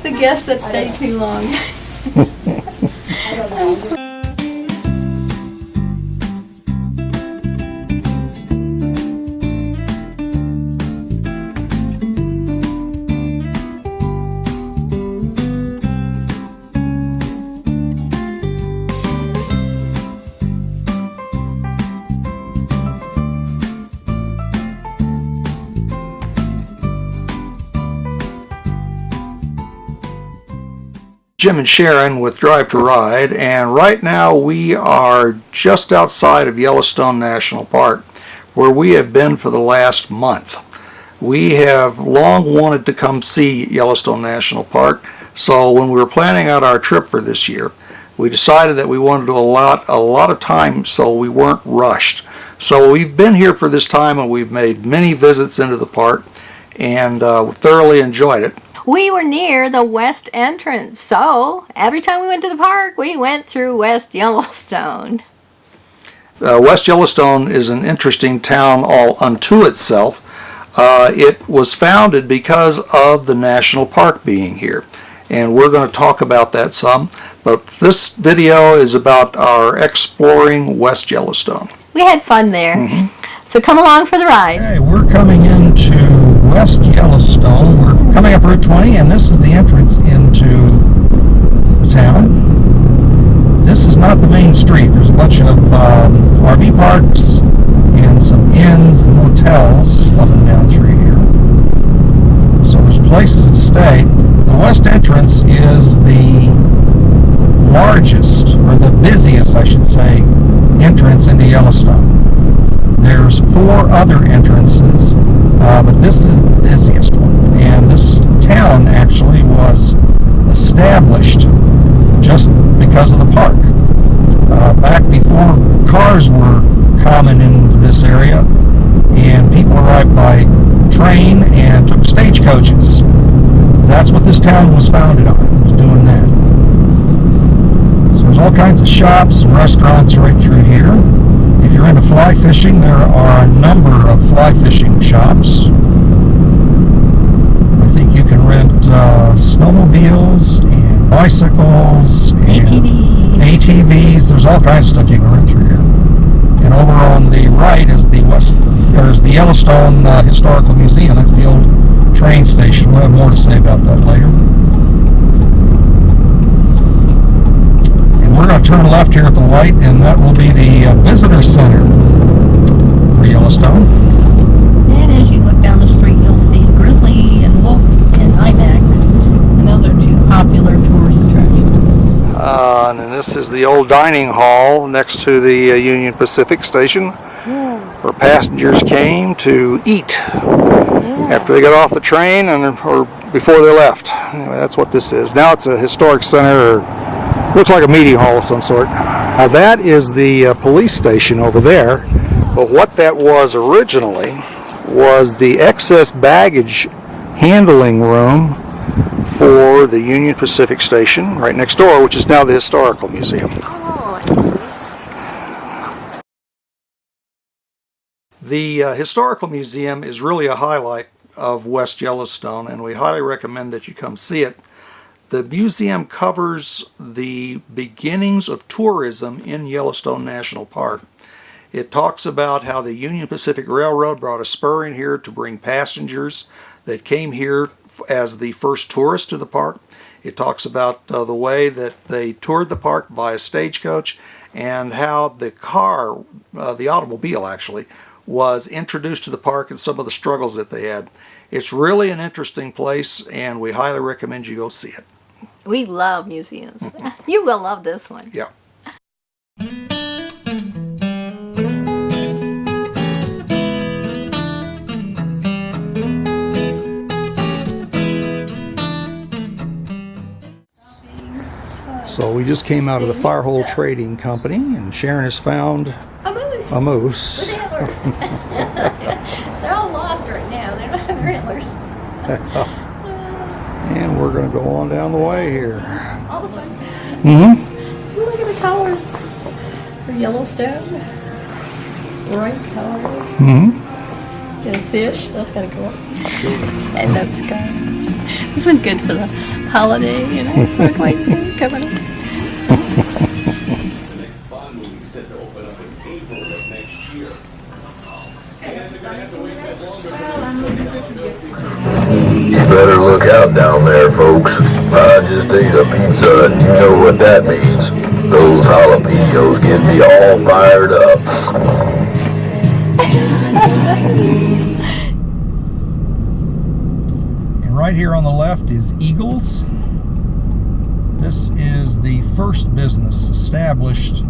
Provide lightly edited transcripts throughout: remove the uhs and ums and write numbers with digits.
The guests that stay too long. I don't know. Jim and Sharon with Drive to Ride, and right now we are just outside of Yellowstone National Park, where we have been for the last month. We have long wanted to come see Yellowstone National Park, so when we were planning out our trip for this year, we decided that we wanted to allot a lot of time so we weren't rushed. So we've been here for this time, and we've made many visits into the park, and thoroughly enjoyed it. We were near the west entrance, so every time we went to the park, we went through West Yellowstone. West Yellowstone is an interesting town all unto itself. It was founded because of the national park being here, and we're going to talk about that some, but this video is about our exploring West Yellowstone. We had fun there, so come along for the ride. Okay, we're coming into West Yellowstone. We're coming up Route 20, and this is the entrance into the town. This is not the main street. There's a bunch of RV parks and some inns and motels up and down through here. So there's places to stay. The west entrance is the largest, or the busiest, I should say, entrance into Yellowstone. There's 4 other entrances, but this is the busiest one. And this town actually was established just because of the park. Back before cars were common in this area, and people arrived by train and took stagecoaches. That's what this town was founded on, was doing that. So there's all kinds of shops and restaurants right through here. If you're into fly fishing, there are a number of fly fishing shops. I think you can rent snowmobiles and bicycles and ATVs. There's all kinds of stuff you can rent through here. And over on the right is the Yellowstone Historical Museum. That's the old train station. We'll have more to say about that later. We're going to turn left here at the light, and that will be the visitor center for Yellowstone. And as you look down the street, you'll see Grizzly and Wolf and IMAX, and those are 2 popular tourist attractions. And then this is the old dining hall next to the Union Pacific station, where passengers came to eat after they got off the train or before they left. Anyway, that's what this is. Now it's a historic center, or looks like a meeting hall of some sort. Now that is the police station over there, but what that was originally was the excess baggage handling room for the Union Pacific station right next door, which is now the Historical Museum. The Historical Museum is really a highlight of West Yellowstone, and we highly recommend that you come see it. The museum covers the beginnings of tourism in Yellowstone National Park. It talks about how the Union Pacific Railroad brought a spur in here to bring passengers that came here as the first tourists to the park. It talks about the way that they toured the park via stagecoach, and how the car, the automobile actually, was introduced to the park and some of the struggles that they had. It's really an interesting place, and we highly recommend you go see it. We love museums. You will love this one. Yeah. So we just came out of the Firehole Trading Company, and Sharon has found A moose. a moose. With antlers. They're all lost right now. They don't have their antlers. And we're going to go on down the way here. All the fun. Mm-hmm. Look at the colors. For Yellowstone. Bright colors. Mm-hmm. Get a fish. That's kind of cool. I love scarves. This one's good for the holiday, you know. Look like you're coming up. The next Bond movie is set to open up in April of next year. And they're going to have to wait that longer. You better look out down there, folks. I just ate a pizza, and you know what that means. Those jalapenos get me all fired up. And right here on the left is Eagles. This is the first business established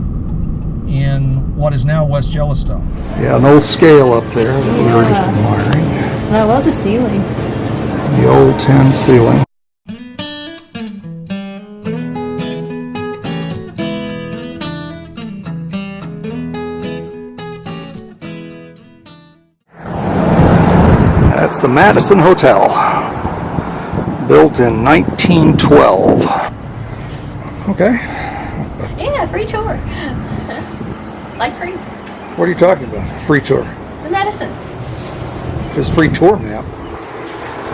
in what is now West Yellowstone. Yeah, an old scale up there that we were just admiring. And I love the ceiling. The old tin ceiling. That's the Madison Hotel, built in 1912. Okay. Yeah, free tour. Like free. What are you talking about? Free tour. The Madison. Just free tour map.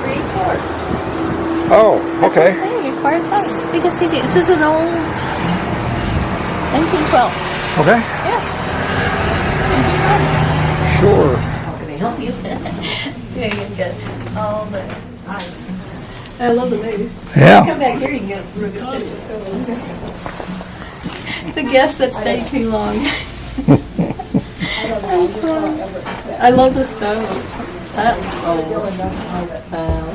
Free tour. Oh, okay. Hey, required funds. You can see this is an old 1912. Okay. Yeah. Sure. How can I help you? Yeah, you can get all the. I love the base. Yeah. Come back here, you can get a real good picture. The guests that stay too long. I love the stove. That's old.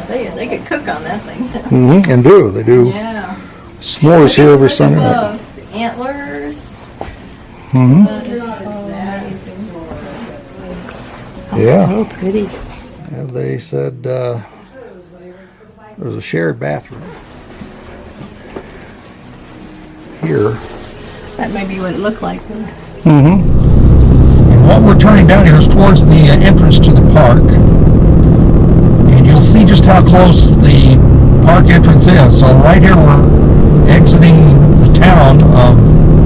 They could cook on that thing. Mm-hmm. And do. They do Yeah. s'mores here every Sunday night. Above, the antlers. Mm-hmm. That is so amazing. Yeah. So pretty. Yeah, they said there was a shared bathroom here. That may be what it looked like. Mm-hmm. And what we're turning down here is towards the entrance to the park. And you'll see just how close the park entrance is. So right here we're exiting the town of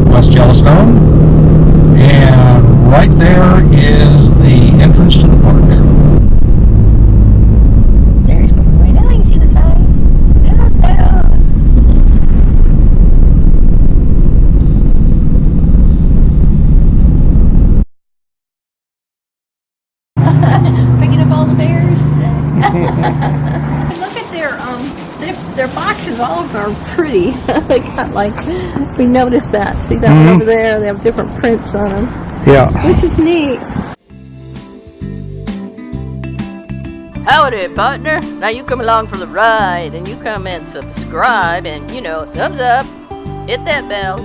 West Yellowstone. And right there is the entrance to the park. There's Boy. Now you can see the side. Yeah, stay on. Picking up all the bears. Look at their boxes. All of them are pretty. They got like, we noticed that. See that one over there? They have different prints on them, Yeah. which is neat. Howdy, partner. Now you come along for the ride, and you come and subscribe, and, thumbs up. Hit that bell.